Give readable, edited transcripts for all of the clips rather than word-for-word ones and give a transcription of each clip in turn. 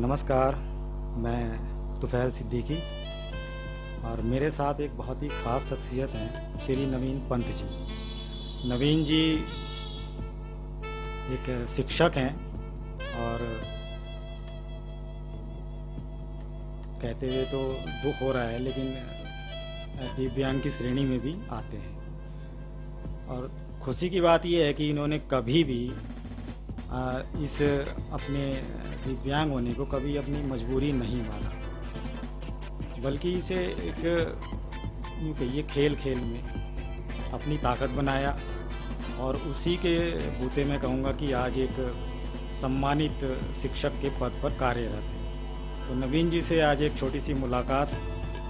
नमस्कार, मैं तुफैल सिद्दीकी और मेरे साथ एक बहुत ही ख़ास शख्सियत हैं श्री नवीन पंत जी। नवीन जी एक शिक्षक हैं और कहते हुए तो दुख हो रहा है, लेकिन दिव्यांग की श्रेणी में भी आते हैं। और खुशी की बात यह है कि इन्होंने कभी भी इस अपने दिव्यांग होने को कभी अपनी मजबूरी नहीं माना, बल्कि इसे एक यूँ कहिए खेल खेल में अपनी ताकत बनाया और उसी के बूते में कहूँगा कि आज एक सम्मानित शिक्षक के पद पर कार्यरत है। तो नवीन जी से आज एक छोटी सी मुलाकात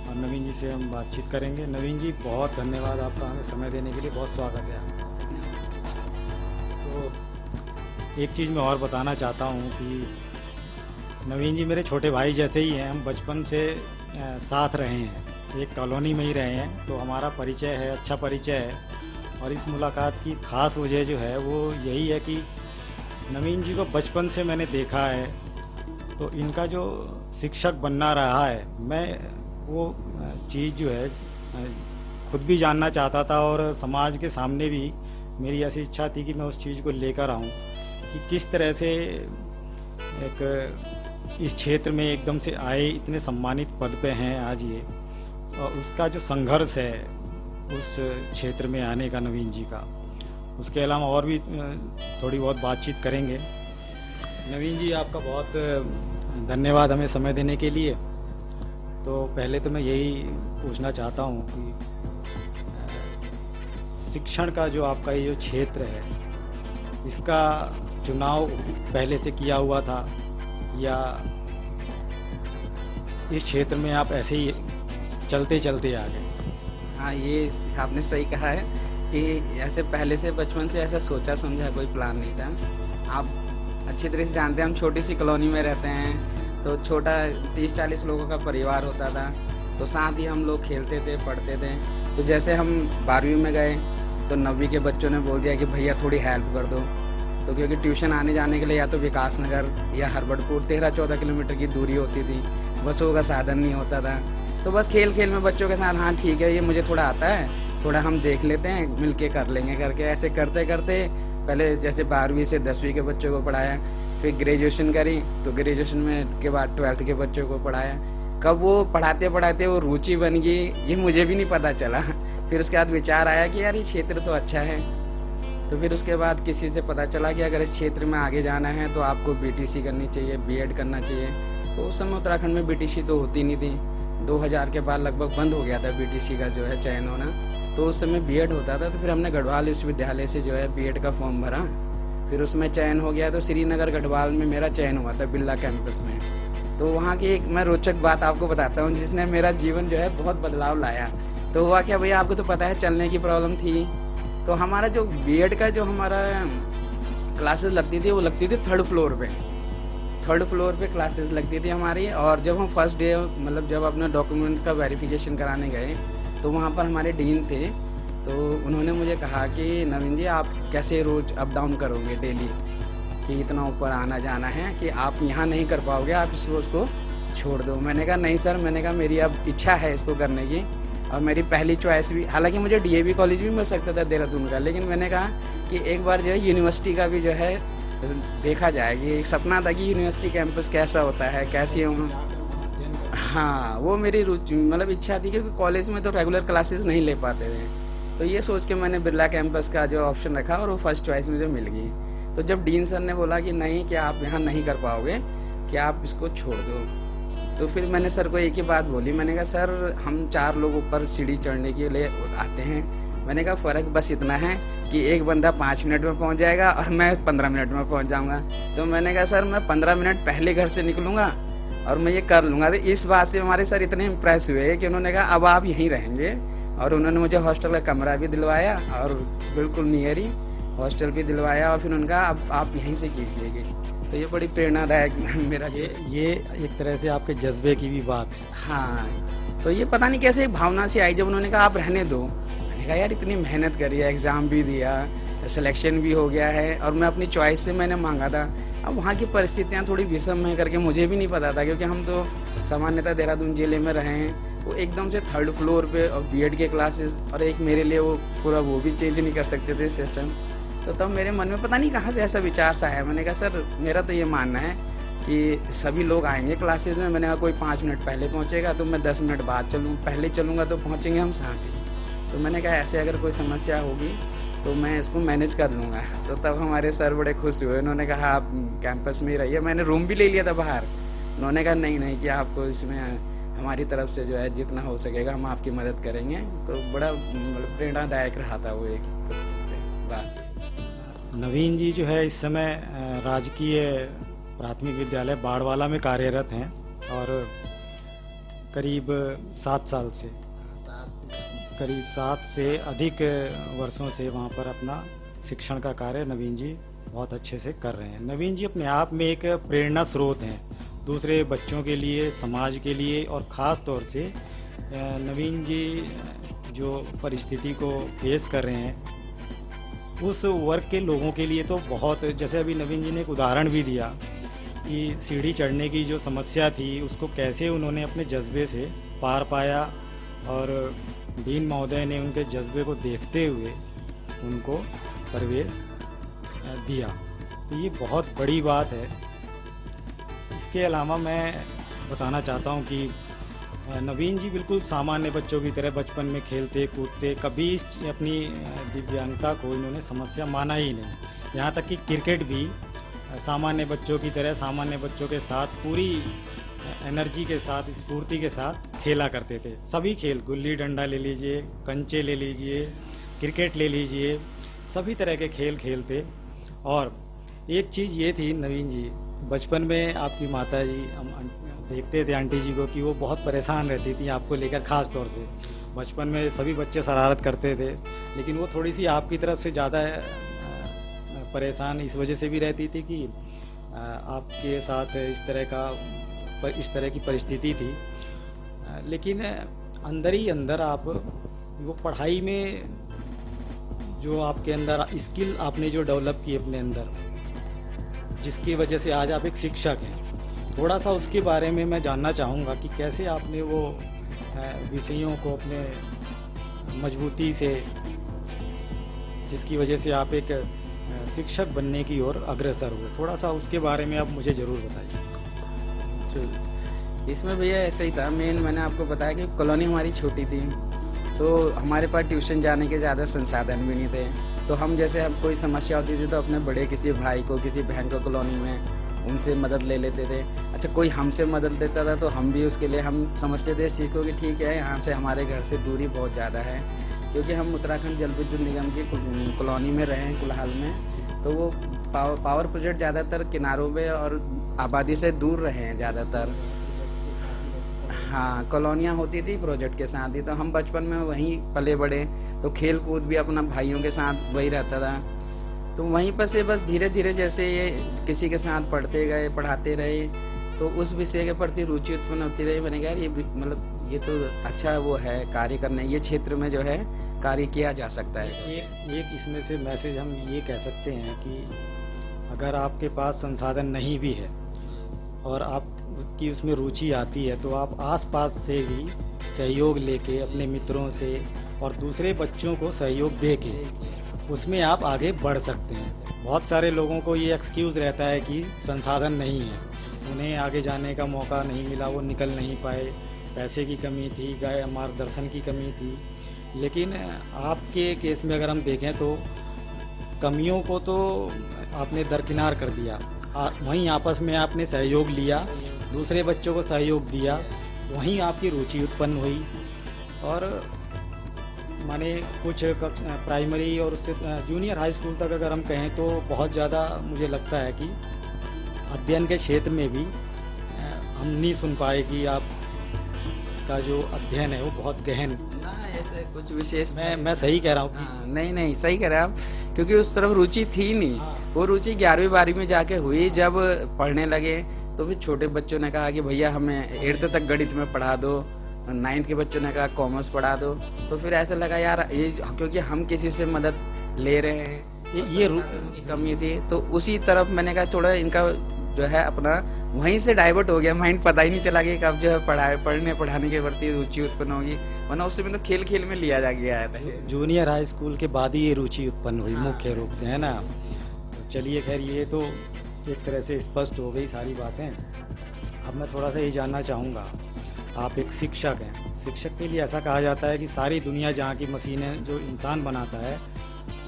और नवीन जी से हम बातचीत करेंगे। नवीन जी, बहुत धन्यवाद आपका हमें समय देने के लिए, बहुत स्वागत है आपका। तो एक चीज़ मैं और बताना चाहता हूँ कि नवीन जी मेरे छोटे भाई जैसे ही हैं। हम बचपन से साथ रहे हैं, एक कॉलोनी में ही रहे हैं, तो हमारा परिचय है, अच्छा परिचय है। और इस मुलाकात की ख़ास वजह जो है वो यही है कि नवीन जी को बचपन से मैंने देखा है, तो इनका जो शिक्षक बनना रहा है, मैं वो चीज़ जो है खुद भी जानना चाहता था और समाज के सामने भी मेरी ऐसी इच्छा थी कि मैं उस चीज़ को लेकर आऊँ कि किस तरह से एक इस क्षेत्र में एकदम से आए, इतने सम्मानित पद पे हैं आज ये, और उसका जो संघर्ष है उस क्षेत्र में आने का नवीन जी का। उसके अलावा और भी थोड़ी बहुत बातचीत करेंगे। नवीन जी, आपका बहुत धन्यवाद हमें समय देने के लिए। तो पहले तो मैं यही पूछना चाहता हूँ कि शिक्षण का जो आपका ये जो क्षेत्र है, इसका चुनाव पहले से किया हुआ था या इस क्षेत्र में आप ऐसे ही चलते चलते आ गए? हाँ, ये आपने सही कहा है कि ऐसे पहले से बचपन से ऐसा सोचा समझा कोई प्लान नहीं था। आप अच्छी तरह से जानते हैं, हम छोटी सी कॉलोनी में रहते हैं, तो छोटा 30-40 लोगों का परिवार होता था। तो साथ ही हम लोग खेलते थे, पढ़ते थे। तो जैसे हम 12वीं में गए तो 9वीं के बच्चों ने बोल दिया कि भैया थोड़ी हेल्प कर दो। तो क्योंकि ट्यूशन आने जाने के लिए या तो विकास नगर या हरबटपुर 13-14 किलोमीटर की दूरी होती थी, बसों का साधन नहीं होता था। तो बस खेल खेल में बच्चों के साथ, हाँ ठीक है ये मुझे थोड़ा आता है, थोड़ा हम देख लेते हैं, मिलके कर लेंगे करके ऐसे करते करते पहले जैसे 12वीं से 10वीं के बच्चों को पढ़ाया, फिर ग्रेजुएशन करी, तो ग्रेजुएशन में के बाद 12th के बच्चों को पढ़ाया। कब वो पढ़ाते पढ़ाते वो रुचि बन गई ये मुझे भी नहीं पता चला। फिर उसके बाद विचार आया कि यार ये क्षेत्र तो अच्छा है। तो फिर उसके बाद किसी से पता चला कि अगर इस क्षेत्र में आगे जाना है तो आपको बीटीसी करनी चाहिए, बीएड करना चाहिए। तो उस समय उत्तराखंड में बीटीसी तो होती नहीं थी, 2000 के बाद लगभग बंद हो गया था बीटीसी का जो है चयन होना। तो उस समय बीएड होता था। तो फिर हमने गढ़वाल विश्वविद्यालय से जो है बीएड का फॉर्म भरा, फिर उसमें चयन हो गया। तो श्रीनगर गढ़वाल में मेरा चयन हुआ था बिरला कैंपस में। तो वहाँ की एक मैं रोचक बात आपको बताता हूँ जिसने मेरा जीवन जो है बहुत बदलाव लाया। तो हुआ क्या भैया, आपको तो पता है चलने की प्रॉब्लम थी। तो हमारा जो बीएड का जो हमारा क्लासेस लगती थी वो लगती थी 3rd फ्लोर पे क्लासेस लगती थी हमारी। और जब हम फर्स्ट डे मतलब जब अपना डॉक्यूमेंट का वेरिफिकेशन कराने गए तो वहाँ पर हमारे डीन थे। तो उन्होंने मुझे कहा कि नवीन जी आप कैसे रोज़ अप डाउन करोगे डेली, कि इतना ऊपर आना जाना है कि आप यहाँ नहीं कर पाओगे, आप इस रोज़ को छोड़ दो। मैंने कहा नहीं सर, मैंने कहा मेरी अब इच्छा है इसको करने की और मेरी पहली चॉइस भी, हालांकि मुझे डीएवी कॉलेज भी मिल सकता था देहरादून का, लेकिन मैंने कहा कि एक बार जो है यूनिवर्सिटी का भी जो है देखा जाएगी। एक सपना था कि यूनिवर्सिटी कैंपस कैसा होता है, कैसी है। हाँ, वो मेरी रुचि मतलब इच्छा थी, क्योंकि कॉलेज में तो रेगुलर क्लासेस नहीं ले पाते थे। तो ये सोच के मैंने बिरला कैंपस का जो ऑप्शन रखा और वो फर्स्ट चॉइस मुझे मिल गई। तो जब डीन सर ने बोला कि नहीं, कि आप यहाँ नहीं कर पाओगे, कि आप इसको छोड़ दो, तो फिर मैंने सर को एक ही बात बोली। मैंने कहा सर हम 4 लोग ऊपर सीढ़ी चढ़ने के लिए आते हैं। मैंने कहा फ़र्क बस इतना है कि एक बंदा 5 मिनट में पहुंच जाएगा और मैं 15 मिनट में पहुंच जाऊंगा। तो मैंने कहा सर मैं 15 मिनट पहले घर से निकलूँगा और मैं ये कर लूँगा। तो इस बात से हमारे सर इतने इम्प्रेस हुए कि उन्होंने कहा अब आप यहीं रहेंगे। और उन्होंने मुझे हॉस्टल का कमरा भी दिलवाया और बिल्कुल नियर ही हॉस्टल भी दिलवाया। और फिर उनका अब आप यहीं से कीजिएगा। तो ये बड़ी प्रेरणादायक मेरा ये एक तरह से आपके जज्बे की भी बात है। हाँ, तो ये पता नहीं कैसे एक भावना सी आई जब उन्होंने कहा आप रहने दो। मैंने कहा यार इतनी मेहनत करी है, एग्ज़ाम भी दिया, सिलेक्शन भी हो गया है और मैं अपनी चॉइस से मैंने मांगा था। अब वहाँ की परिस्थितियाँ थोड़ी विषम है करके मुझे भी नहीं पता था, क्योंकि हम तो सामान्यतः देहरादून जिले में रहे हैं। वो एकदम से 3rd फ्लोर पे और बीएड के क्लासेस, और एक मेरे लिए वो पूरा वो भी चेंज नहीं कर सकते थे सिस्टम। तो तब मेरे मन में पता नहीं कहाँ से ऐसा विचार सा आया। मैंने कहा सर मेरा तो ये मानना है कि सभी लोग आएंगे क्लासेस में। मैंने कहा कोई 5 मिनट पहले पहुँचेगा तो मैं 10 मिनट बाद चलूँ, पहले चलूँगा तो पहुँचेंगे हम साथ ही। तो मैंने कहा ऐसे अगर कोई समस्या होगी तो मैं इसको मैनेज कर लूँगा। तो तब हमारे सर बड़े खुश हुए, उन्होंने कहा आप कैंपस में ही रहिए। मैंने रूम भी ले लिया था बाहर। उन्होंने कहा नहीं कि आपको इसमें हमारी तरफ से जो है जितना हो सकेगा हम आपकी मदद करेंगे। तो बड़ा मतलब प्रेरणादायक रहा था वो एक बात। नवीन जी जो है इस समय राजकीय प्राथमिक विद्यालय बाड़वाला में कार्यरत हैं और करीब 7 साल से, करीब 7 से अधिक वर्षों से वहाँ पर अपना शिक्षण का कार्य नवीन जी बहुत अच्छे से कर रहे हैं। नवीन जी अपने आप में एक प्रेरणा स्रोत हैं दूसरे बच्चों के लिए, समाज के लिए, और ख़ास तौर से नवीन जी जो परिस्थिति को फेस कर रहे हैं उस वर्ग के लोगों के लिए तो बहुत, जैसे अभी नवीन जी ने एक उदाहरण भी दिया कि सीढ़ी चढ़ने की जो समस्या थी उसको कैसे उन्होंने अपने जज्बे से पार पाया, और डीन महोदय ने उनके जज्बे को देखते हुए उनको प्रवेश दिया। तो ये बहुत बड़ी बात है। इसके अलावा मैं बताना चाहता हूँ कि नवीन जी बिल्कुल सामान्य बच्चों की तरह बचपन में खेलते कूदते, कभी अपनी दिव्यांगता को इन्होंने समस्या माना ही नहीं। यहाँ तक कि क्रिकेट भी सामान्य बच्चों की तरह सामान्य बच्चों के साथ पूरी एनर्जी के साथ, स्फूर्ति के साथ खेला करते थे। सभी खेल, गुल्ली डंडा ले लीजिए, कंचे ले लीजिए, क्रिकेट ले लीजिए, सभी तरह के खेल खेलते। और एक चीज़ ये थी नवीन जी, बचपन में आपकी माता जी, हम देखते थे आंटी जी को कि वो बहुत परेशान रहती थी आपको लेकर। ख़ास तौर से बचपन में सभी बच्चे शरारत करते थे, लेकिन वो थोड़ी सी आपकी तरफ से ज़्यादा परेशान इस वजह से भी रहती थी कि आपके साथ इस तरह की परिस्थिति थी। लेकिन अंदर ही अंदर आप वो पढ़ाई में जो आपके अंदर स्किल आपने जो डेवलप की अपने अंदर, जिसकी वजह से आज आप एक शिक्षक हैं, थोड़ा सा उसके बारे में मैं जानना चाहूँगा कि कैसे आपने वो विषयों को अपने मजबूती से, जिसकी वजह से आप एक शिक्षक बनने की ओर अग्रसर हुए। थोड़ा सा उसके बारे में आप मुझे ज़रूर बताइए। इसमें भैया ऐसा ही था। मैंने आपको बताया कि कॉलोनी हमारी छोटी थी, तो हमारे पास ट्यूशन जाने के ज़्यादा संसाधन भी नहीं थे। तो हम जैसे हम कोई समस्या होती थी तो अपने बड़े किसी भाई को, किसी बहन को कॉलोनी में उनसे मदद ले लेते थे। अच्छा, कोई हमसे मदद लेता था तो हम भी उसके लिए, हम समझते थे इस चीज़ को कि ठीक है यहाँ से हमारे घर से दूरी बहुत ज़्यादा है, क्योंकि हम उत्तराखंड जल विद्युत निगम की कॉलोनी में रहे हैं कुल्हाल में। तो वो पावर प्रोजेक्ट ज़्यादातर किनारों पे और आबादी से दूर रहे हैं ज़्यादातर। हाँ, कॉलोनियाँ होती थी प्रोजेक्ट के साथ ही, तो हम बचपन में वहीं पले बड़े, तो खेल कूद भी अपना भाइयों के साथ वही रहता था। तो वहीं पर से बस धीरे धीरे जैसे ये किसी के साथ पढ़ते गए, पढ़ाते रहे, तो उस विषय के प्रति रुचि उत्पन्न होती रही। मैंने कहा ये मतलब ये तो अच्छा वो है कार्य करने, ये क्षेत्र में जो है कार्य किया जा सकता है। एक इसमें से मैसेज हम ये कह सकते हैं कि अगर आपके पास संसाधन नहीं भी है और आपकी उसमें रुचि आती है, तो आप आसपास से भी सहयोग लेके, अपने मित्रों से और दूसरे बच्चों को सहयोग दे के उसमें आप आगे बढ़ सकते हैं। बहुत सारे लोगों को ये एक्सक्यूज़ रहता है कि संसाधन नहीं है, उन्हें आगे जाने का मौका नहीं मिला, वो निकल नहीं पाए, पैसे की कमी थी, मार्गदर्शन की कमी थी। लेकिन आपके केस में अगर हम देखें तो कमियों को तो आपने दरकिनार कर दिया, वहीं आपस में आपने सहयोग लिया, दूसरे बच्चों को सहयोग दिया, वहीं आपकी रुचि उत्पन्न हुई। और माने कुछ प्राइमरी और उससे जूनियर हाई स्कूल तक अगर हम कहें तो बहुत ज़्यादा मुझे लगता है कि अध्ययन के क्षेत्र में भी हम नहीं सुन पाए कि आप का जो अध्ययन है वो बहुत गहन ना, ऐसे कुछ विशेष मैं सही कह रहा हूँ? हाँ, नहीं सही कह रहे हैं आप, क्योंकि उस तरफ रुचि थी नहीं। वो रुचि 11वीं 12वीं में जाके हुई, जब पढ़ने लगे तो फिर छोटे बच्चों ने कहा कि भैया हमें 8th तक गणित में पढ़ा दो, 9th के बच्चों ने कहा कॉमर्स पढ़ा दो। तो फिर ऐसा लगा यार ये, क्योंकि हम किसी से मदद ले रहे हैं ये संसाधनों की कमी थी, तो उसी तरफ मैंने कहा थोड़ा इनका जो है अपना वहीं से डाइवर्ट हो गया माइंड, पता ही नहीं चला कि कब जो है पढ़ने पढ़ाने के प्रति रुचि उत्पन्न होगी, वरना उससे में तो खेल खेल में लिया जा गया है। जूनियर हाई स्कूल के बाद ही ये रुचि उत्पन्न हुई मुख्य रूप से, है ना। तो चलिए खैर, ये तो एक तरह से स्पष्ट हो गई सारी बातें। अब मैं थोड़ा सा ये जानना चाहूँगा, आप एक शिक्षक हैं, शिक्षक के लिए ऐसा कहा जाता है कि सारी दुनिया जहाँ की मशीनें जो इंसान बनाता है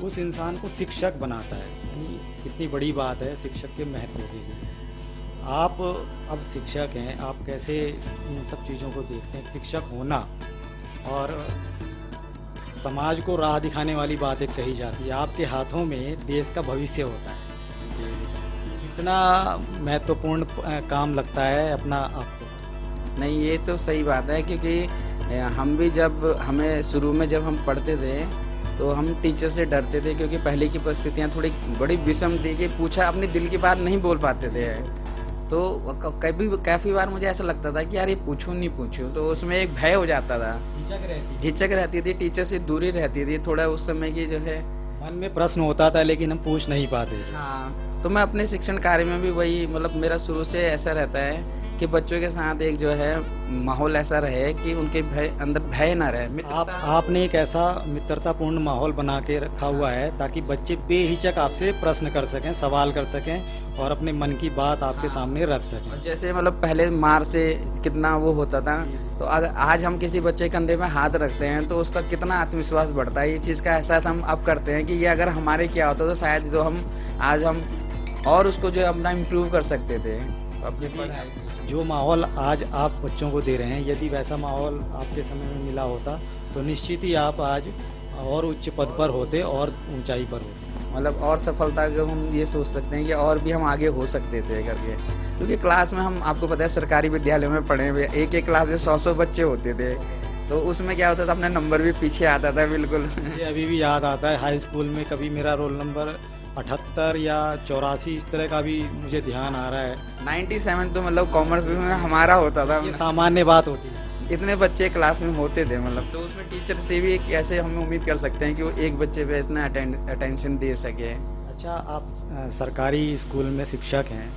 उस इंसान को शिक्षक बनाता है, यानी कितनी बड़ी बात है शिक्षक के महत्व के लिए। आप अब शिक्षक हैं, आप कैसे इन सब चीज़ों को देखते हैं? शिक्षक होना और समाज को राह दिखाने वाली बात एक कही जाती है, आपके हाथों में देश का भविष्य होता है, इतना महत्वपूर्ण काम लगता है अपना आपको? नहीं, ये तो सही बात है, क्योंकि हम भी जब हमें शुरू में जब हम पढ़ते थे तो हम टीचर से डरते थे, क्योंकि पहले की परिस्थितियाँ थोड़ी बड़ी विषम थी कि पूछा अपने दिल की बात नहीं बोल पाते थे। तो काफ़ी बार मुझे ऐसा लगता था कि यार ये पूछूं नहीं पूछूं, तो उसमें एक भय हो जाता था, हिचक रहती थी, टीचर से दूरी रहती थी थोड़ा उस समय की जो है, मन में प्रश्न होता था लेकिन हम पूछ नहीं पाते। हाँ, तो मैं अपने शिक्षण कार्य में भी वही, मतलब मेरा शुरू से ऐसा रहता है कि बच्चों के साथ एक जो है माहौल ऐसा रहे कि उनके अंदर भय ना रहे। आपने एक ऐसा मित्रतापूर्ण माहौल बना के रखा हुआ है ताकि बच्चे बेहिचक आपसे प्रश्न कर सकें, सवाल कर सकें और अपने मन की बात आपके सामने रख सकें। जैसे मतलब पहले मार से कितना वो होता था, तो अगर आज हम किसी बच्चे के कंधे में हाथ रखते हैं तो उसका कितना आत्मविश्वास बढ़ता है। ये चीज़ का एहसास हम अब करते हैं कि ये अगर हमारे क्या होता तो शायद जो हम आज हम और उसको जो अपना इम्प्रूव कर सकते थे अपनी पढ़ाई। जो माहौल आज आप बच्चों को दे रहे हैं, यदि वैसा माहौल आपके समय में मिला होता तो निश्चित ही आप आज और उच्च पद पर होते और ऊंचाई पर होते, मतलब और सफलता को हम ये सोच सकते हैं कि और भी हम आगे हो सकते थे करके। क्योंकि क्लास में हम, आपको पता है सरकारी विद्यालयों में पढ़े हुए, एक एक क्लास में 100 बच्चे होते थे, तो उसमें क्या होता था अपना नंबर भी पीछे आता था बिल्कुल। मुझे अभी भी याद आता है हाई स्कूल में कभी मेरा रोल नंबर 78 या 84 इस तरह का भी मुझे ध्यान आ रहा है। 97 तो मतलब कॉमर्स में हमारा होता था, ये सामान्य बात होती है, इतने बच्चे क्लास में होते थे, मतलब तो उसमें टीचर से भी कैसे हम उम्मीद कर सकते हैं कि वो एक बच्चे पे इतना अटेंशन दे सके। अच्छा, आप सरकारी स्कूल में शिक्षक हैं,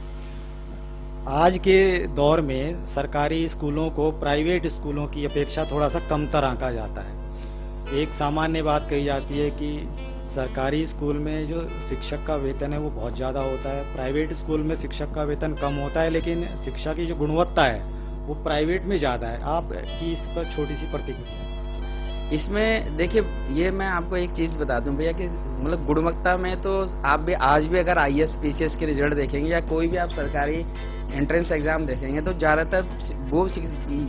आज के दौर में सरकारी स्कूलों को प्राइवेट स्कूलों की अपेक्षा थोड़ा सा कमतर आंका जाता है। एक सामान्य बात कही जाती है कि सरकारी स्कूल में जो शिक्षक का वेतन है वो बहुत ज़्यादा होता है, प्राइवेट स्कूल में शिक्षक का वेतन कम होता है, लेकिन शिक्षा की जो गुणवत्ता है वो प्राइवेट में ज़्यादा है। आप की इस पर छोटी सी प्रतिक्रिया? इसमें देखिए, ये मैं आपको एक चीज़ बता दूं भैया कि मतलब गुणवत्ता में तो आप भी आज भी अगर IAS PCS के रिजल्ट देखेंगे या कोई भी आप सरकारी एंट्रेंस एग्ज़ाम देखेंगे तो ज़्यादातर वो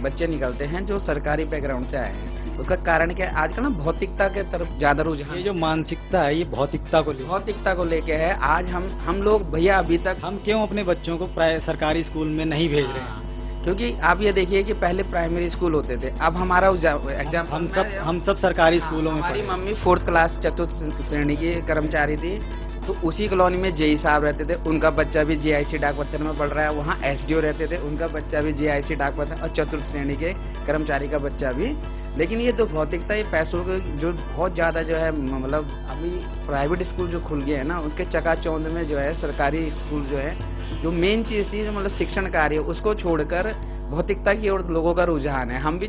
बच्चे निकलते हैं जो सरकारी बैकग्राउंड से आए हैं। उसका कारण क्या है, आजकल ना भौतिकता के तरफ ज़्यादा रुझान, ये जो मानसिकता है ये भौतिकता को लेके है। आज हम लोग भैया अभी तक हम क्यों अपने बच्चों को सरकारी स्कूल में नहीं भेज रहे हैं? क्योंकि आप ये देखिए कि पहले प्राइमरी स्कूल होते थे, अब हमारा एग्जाम हम सब सरकारी स्कूलों में हमारी मम्मी 4th क्लास चतुर्थ श्रेणी की कर्मचारी थी, तो उसी कॉलोनी में जेई साहब रहते थे, उनका बच्चा भी JIC डाक पत्थर में पढ़ रहा है। वहाँ SDO रहते थे, उनका बच्चा भी JIC डाक पत्थर और चतुर्थ श्रेणी के कर्मचारी का बच्चा भी। लेकिन ये तो भौतिकता, ये पैसों के जो बहुत ज़्यादा जो है, मतलब अभी प्राइवेट स्कूल जो खुल गए हैं ना, उसके चकाचौंध में जो है सरकारी स्कूल जो है, जो मेन चीज़ थी जो मतलब शिक्षण कार्य, उसको छोड़कर भौतिकता की ओर लोगों का रुझान है। हम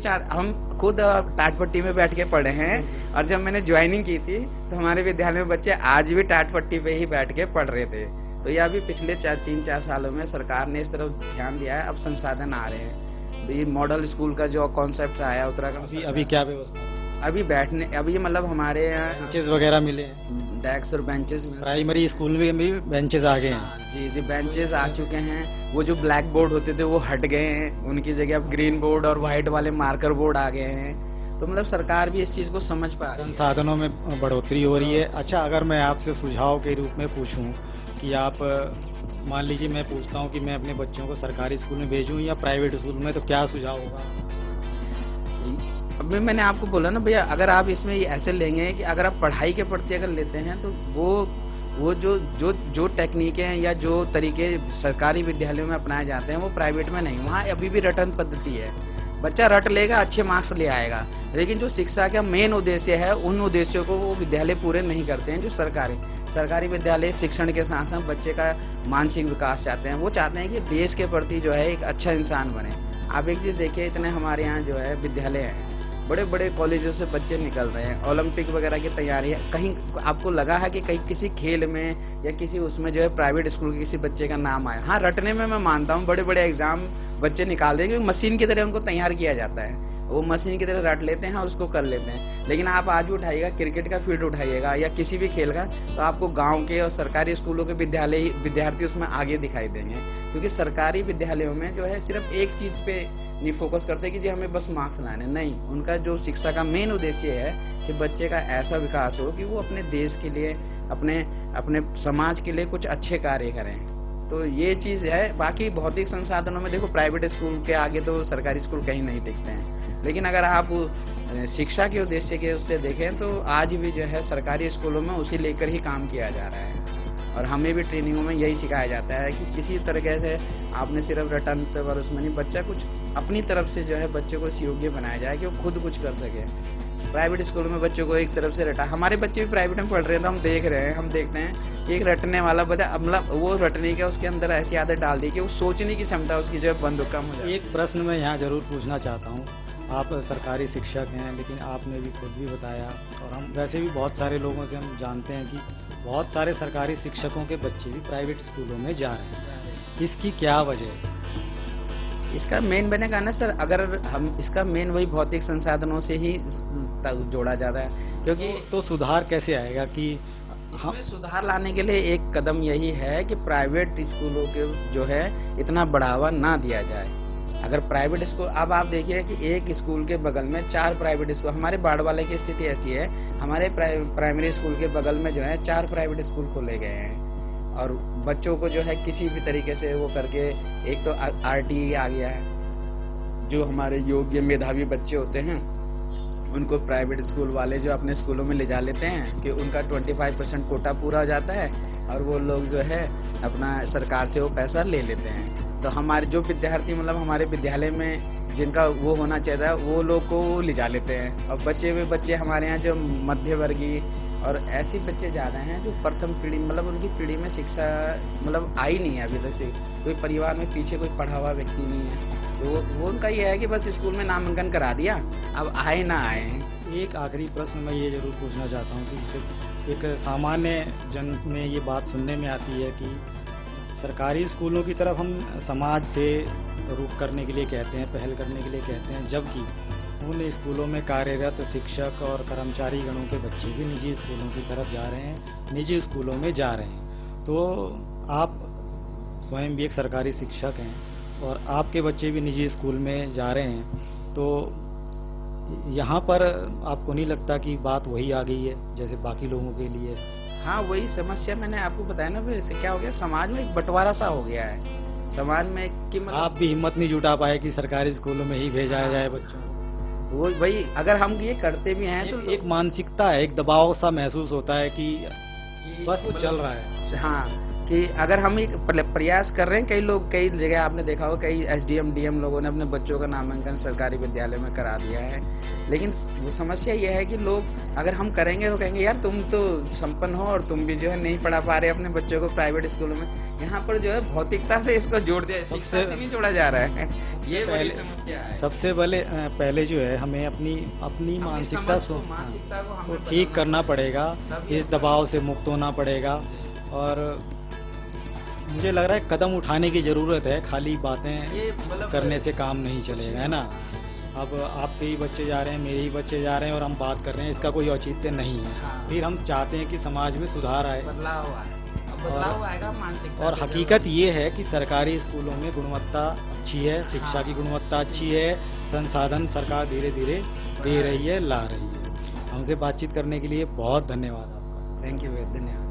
खुद टाटपट्टी में बैठ के पढ़े हैं, और जब मैंने ज्वाइनिंग की थी तो हमारे विद्यालय में बच्चे आज भी टाटपट्टी पे ही बैठ के पढ़ रहे थे। तो यह अभी पिछले 3-4 सालों में सरकार ने इस तरफ ध्यान दिया है, अब संसाधन आ रहे हैं। ये मॉडल स्कूल का जो कॉन्सेप्ट आया उत्तराखंड, अभी क्या व्यवस्था? अभी मतलब हमारे यहाँ बेंचेस वगैरह मिले हैं, डेस्क और बेंचेस। प्राइमरी स्कूल में भी बेंचेस आ गए हैं। जी, बेंचेस आ चुके हैं। वो जो ब्लैक बोर्ड होते थे वो हट गए हैं, उनकी जगह अब ग्रीन बोर्ड और वाइट वाले मार्कर बोर्ड आ गए हैं। तो मतलब सरकार भी इस चीज़ को समझ पा रही है, संसाधनों में बढ़ोतरी हो रही है। अच्छा, अगर मैं आपसे सुझाव के रूप में पूछूं कि आप, मान लीजिए मैं पूछता हूं कि मैं अपने बच्चों को सरकारी स्कूल में भेजूं या प्राइवेट स्कूल में, तो क्या सुझाव होगा? अभी मैंने आपको बोला ना भैया, अगर आप इसमें ऐसे लेंगे कि अगर आप पढ़ाई के प्रति अगर लेते हैं तो वो जो टेक्निकें या जो तरीके सरकारी विद्यालयों में अपनाए जाते हैं वो प्राइवेट में नहीं। वहाँ अभी भी रटन पद्धति है, बच्चा रट लेगा, अच्छे मार्क्स ले आएगा, लेकिन जो शिक्षा का मेन उद्देश्य है उन उद्देश्यों को वो विद्यालय पूरे नहीं करते हैं। जो सरकारी विद्यालय शिक्षण के साथ साथ बच्चे का मानसिक विकास चाहते हैं, वो चाहते हैं कि देश के प्रति जो है एक अच्छा इंसान बने। आप एक चीज़ देखिए, इतने हमारे यहाँ जो है विद्यालय हैं, बड़े बड़े कॉलेजों से बच्चे निकल रहे हैं, ओलंपिक वगैरह की तैयारी है। कहीं आपको लगा है कि कहीं किसी खेल में या किसी उसमें जो है प्राइवेट स्कूल के किसी बच्चे का नाम आया? हाँ, रटने में मैं मानता हूँ, बड़े बड़े एग्जाम बच्चे निकाल देंगे, मशीन की तरह उनको तैयार किया जाता है, वो मशीन की तरह रट लेते हैं और उसको कर लेते हैं। लेकिन आप आज भी उठाइएगा, क्रिकेट का फील्ड उठाइएगा या किसी भी खेल का, तो आपको गांव के और सरकारी स्कूलों के विद्यार्थी उसमें आगे दिखाई देंगे, क्योंकि सरकारी विद्यालयों में जो है सिर्फ एक चीज़ पे नहीं फोकस करते कि जी हमें बस मार्क्स लाने, नहीं, उनका जो शिक्षा का मेन उद्देश्य है कि बच्चे का ऐसा विकास हो कि वो अपने देश के लिए, अपने समाज के लिए कुछ अच्छे कार्य करें। तो ये चीज़ है। बाकी भौतिक संसाधनों में देखो, प्राइवेट स्कूल के आगे तो सरकारी स्कूल कहीं नहीं टिकते हैं, लेकिन अगर आप शिक्षा के उद्देश्य के उससे देखें तो आज भी जो है सरकारी स्कूलों में उसी लेकर ही काम किया जा रहा है। और हमें भी ट्रेनिंगों में यही सिखाया जाता है कि किसी तरीके से आपने सिर्फ रटन पर उसमें नहीं, बच्चा कुछ अपनी तरफ से जो है बच्चे को इस योग्य बनाया जाए कि वो खुद कुछ कर सके। प्राइवेट स्कूलों में बच्चों को एक तरफ से रटा, हमारे बच्चे भी प्राइवेट में पढ़ रहे हैं तो हम देख रहे हैं, हम देखते हैं कि एक रटने वाला बच्चा, मतलब वो रटने का उसके अंदर ऐसी आदत डाल दी कि वो सोचने की क्षमता उसकी जो है बंद कम हो जाए। एक प्रश्न मैं यहाँ जरूर पूछना चाहता हूँ। आप सरकारी शिक्षक हैं, लेकिन आपने भी खुद भी बताया, और हम वैसे भी बहुत सारे लोगों से हम जानते हैं कि बहुत सारे सरकारी शिक्षकों के बच्चे भी प्राइवेट स्कूलों में जा रहे हैं। इसकी क्या वजह है? इसका मेन बनेगा ना सर, अगर हम इसका मेन वही भौतिक संसाधनों से ही जोड़ा जाता है, क्योंकि तो सुधार कैसे आएगा कि इसमें सुधार लाने के लिए एक कदम यही है कि प्राइवेट स्कूलों के जो है इतना बढ़ावा ना दिया जाए। अगर प्राइवेट स्कूल, अब आप देखिए कि एक स्कूल के बगल में 4 प्राइवेट स्कूल, हमारे बाड़वाले की स्थिति ऐसी है, हमारे प्राइमरी स्कूल के बगल में जो है 4 प्राइवेट स्कूल खोले गए हैं, और बच्चों को जो है किसी भी तरीके से वो करके, एक तो RTE आ गया है, जो हमारे योग्य मेधावी बच्चे होते हैं उनको प्राइवेट स्कूल वाले जो अपने स्कूलों में ले जा लेते हैं कि उनका 25% कोटा पूरा हो जाता है, और वो लोग जो है अपना सरकार से वो पैसा ले लेते हैं। तो हमारे जो विद्यार्थी, मतलब हमारे विद्यालय में जिनका वो होना चाहिए वो लोग को ले जा लेते हैं, और बच्चे हमारे यहाँ जो मध्यवर्गीय और ऐसे बच्चे ज़्यादा हैं जो प्रथम पीढ़ी, मतलब उनकी पीढ़ी में शिक्षा मतलब आई नहीं है अभी तक से, कोई परिवार में पीछे कोई पढ़ा हुआ व्यक्ति नहीं है, तो वो उनका ये है कि बस स्कूल में नामांकन करा दिया, अब आए ना आए। एक आखिरी प्रश्न मैं ये जरूर पूछना चाहता हूँ कि जैसे एक सामान्य जन में ये बात सुनने में आती है कि सरकारी स्कूलों की तरफ हम समाज से रुख करने के लिए कहते हैं, पहल करने के लिए कहते हैं, जबकि उन स्कूलों में कार्यरत शिक्षक और कर्मचारी गणों के बच्चे भी निजी स्कूलों की तरफ जा रहे हैं, निजी स्कूलों में जा रहे हैं। तो आप स्वयं भी एक सरकारी शिक्षक हैं और आपके बच्चे भी निजी स्कूल में जा रहे हैं, तो यहाँ पर आपको नहीं लगता कि बात वही आ गई है जैसे बाकी लोगों के लिए? हाँ, वही समस्या मैंने आपको बताया ना, वैसे क्या हो गया, समाज में एक बंटवारा सा हो गया है समाज में कि मतलब आप भी हिम्मत नहीं जुटा पाए कि सरकारी स्कूलों में ही भेजा जाए बच्चों को? वो वही, अगर हम ये करते भी हैं तो एक मानसिकता है, एक दबाव सा महसूस होता है कि बस वो चल रहा है। हाँ, कि अगर हम एक प्रयास कर रहे हैं, कई लोग, कई जगह आपने देखा होगा, कई SDM DM लोगों ने अपने बच्चों का नामांकन सरकारी विद्यालय में करा दिया है, लेकिन वो समस्या ये है कि लोग अगर हम करेंगे तो कहेंगे यार तुम तो संपन्न हो और तुम भी जो है नहीं पढ़ा पा रहे अपने बच्चों को प्राइवेट स्कूलों में। यहाँ पर जो है भौतिकता से इसको जोड़ दिया, शिक्षा से नहीं जोड़ा जा रहा है, ये बड़ी समस्या है। सबसे पहले जो है हमें अपनी मानसिकता को ठीक करना पड़ेगा, इस दबाव से मुक्त होना पड़ेगा, और मुझे लग रहा है कदम उठाने की ज़रूरत है, खाली बातें करने से काम नहीं चलेगा, है ना। अब आपके ही बच्चे जा रहे हैं, मेरे ही बच्चे जा रहे हैं और हम बात कर रहे हैं, इसका कोई औचित्य नहीं है। हाँ। फिर हम चाहते हैं कि समाज में सुधार आए, बदलाव आएगा मानसिकता। और हकीकत ये है कि सरकारी स्कूलों में गुणवत्ता अच्छी है, शिक्षा की गुणवत्ता अच्छी है, संसाधन सरकार धीरे धीरे दे रही है, ला रही है। हमसे बातचीत करने के लिए बहुत धन्यवाद आपका। थैंक यू, धन्यवाद।